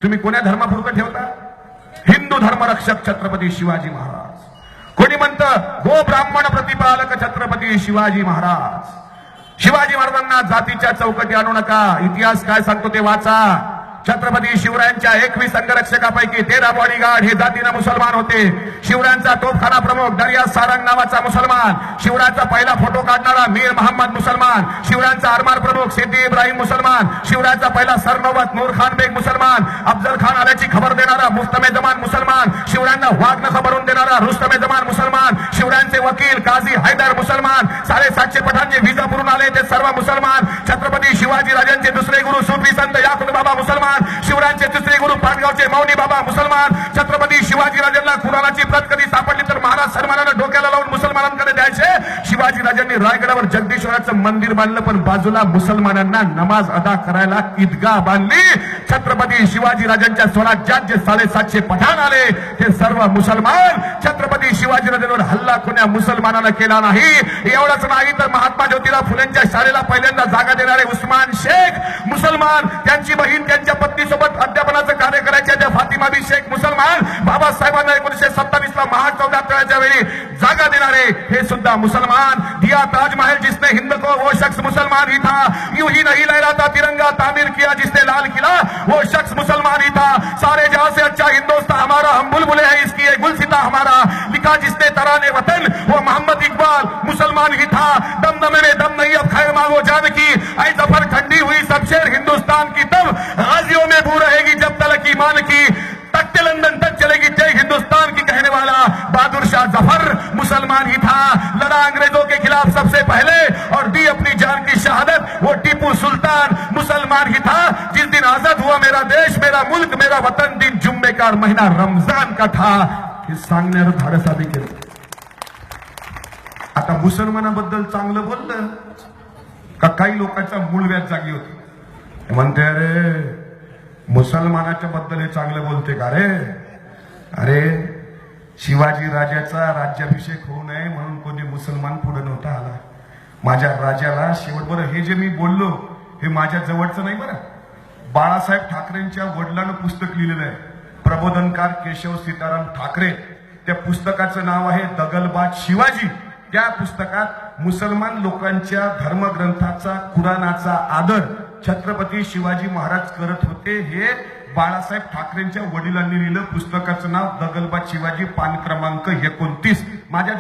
तुम्ही कोण्या धर्मापुरतं ठेवता? हिंदू धर्मरक्षक छत्रपती शिवाजी महाराज. कोणी म्हणतं गो ब्राह्मण प्रतिपालक छत्रपती शिवाजी महाराज. शिवाजी महाराजांना जातीच्या चौकटी आणू नका. इतिहास काय सांगतो ते वाचा. छत्रपती शिवरायांच्या 21 अंगरक्षकापैकी 13 बॉडीगार्ड हे जातीनं मुसलमान होते. शिवरायांचा तोफखाना प्रमुख दरिया सारंग नावाचा मुसलमान. शिवरायांचा पहिला फोटो काढणारा मीर मोहम्मद मुसलमान. शिवरायांचा आरमार प्रमुख सिद्दी इब्राहिम मुसलमान. शिवरायांचा पहिला सरनौबत नूर खान बेग मुसलमान. अफजल खान आल्याची खबर देणारा मुस्तमे जमान मुसलमान. शिवरायांना वाघनख भरून देणारा रुस्तमे जमान मुसलमान. शिवरायांचे वकील काझी हैदर मुसलमान. 750 पठाणचे विजापूरून आले ते सर्व मुसलमान. छत्रपती शिवाजी राजांचे दुसरे गुरु सूफी संत याकुब बाबा मुसलमान. शिवरायांचे तिसरे गुरु पाटगावचे मौनी बाबा मुसलमान. छत्रपती शिवाजी राजांना कुराणाची प्रत कधी सापडली तर महाराज सन्मानानं डोक्याला लावून मुसलमानांकडे द्यायचे. शिवाजी राजांनी रायगडावर जगदीश्वराचं मंदिर बांधलं पण बाजूला मुसलमानांना नमाज अदा करायला ईदगाह बांधली. छत्रपती शिवाजी राजांच्या स्वराज्यात जे 750 पठाण आले ते सर्व मुसलमान. छत्रपती शिवाजी राजांवर हल्ला कोण्या मुसलमानानं केला नाही. एवढंच नाही तर महात्मा ज्योतिराव फुलेंच्या शाळेला पहिल्यांदा जागा देणारे उस्मान शेख मुसलमान. त्यांची बहीण त्यांच्या पत्नीसोबत अध्यापनाचं कार्य करायचे त्या फातिमा बी शेख मुसलमान. बाबासाहेबांना 1927 ला महाचौदाच्या वेळी जागा देणारे हे सुद्धा मुसलमान. दिया ताजमहल जिसने हिंद को वो शख्स मुसलमान ही था. यूं ही नहीं लहराता तिरंगा तामीर किया जिसने लाल किला वो शख्स मुसलमान ही था. सारे जहां से अच्छा हिंदुस्तान हमारा हम बुलबुले हैं इसकी ये गुलसिता हमारा. लिखा जिसने तराने वतन वो मोहम्मद इकबाल मुसलमान ही था. दमदमे में दम नहीं अब खैर मांगो जान की. ऐ जफर ठंडी हुई सब शेर हिंदुस्तान की तब गाजियों में बू रहेगी जब तलक ईमान की. तख्ते लंदन तक चलेगी जय हिंदुस्तान की कहने वाला बहादुर शाह जफर मुसलमान ही था. लड़ा अंग्रेजों के खिलाफ सबसे पहले और दी अपनी जान की शहादत वो टीपू सुल्तान मुसलमान ही था. जिस दिन आजाद हुआ मेरा देश मेरा मुल्क मेरा वतन दिन जुम्मे का महीना रमजान का था. हे सांगण्याचं धाडस आम्ही केलं. आता मुसलमानाबद्दल चांगलं बोललं का काही लोकांचा मूळ व्याज जागी होती. म्हणते अरे मुसलमानाच्या बद्दल हे चांगलं बोलते का रे. अरे शिवाजी राजाचा राज्याभिषेक होऊ नये म्हणून कोणी मुसलमान पुढे नव्हता आला. माझ्या राजाला शेवट. बरं हे जे मी बोललो हे माझ्या जवळचं नाही बरं. बाळासाहेब ठाकरेंच्या वडिलांनं पुस्तक लिहिलेलं आहे. प्रबोधनकार केशव सीताराम ठाकरे. त्या पुस्तकाचं नाव आहे दगलबाज शिवाजी. त्या पुस्तकात मुसलमान लोकांच्या धर्मग्रंथाचा कुराणाचा आदर छत्रपती शिवाजी महाराज करत होते हे बाळासाहेब ठाकरेंच्या वडिलांनी लिहिलं. पुस्तकाचं नाव दगलबाज शिवाजी पान क्रमांक 29. माझ्या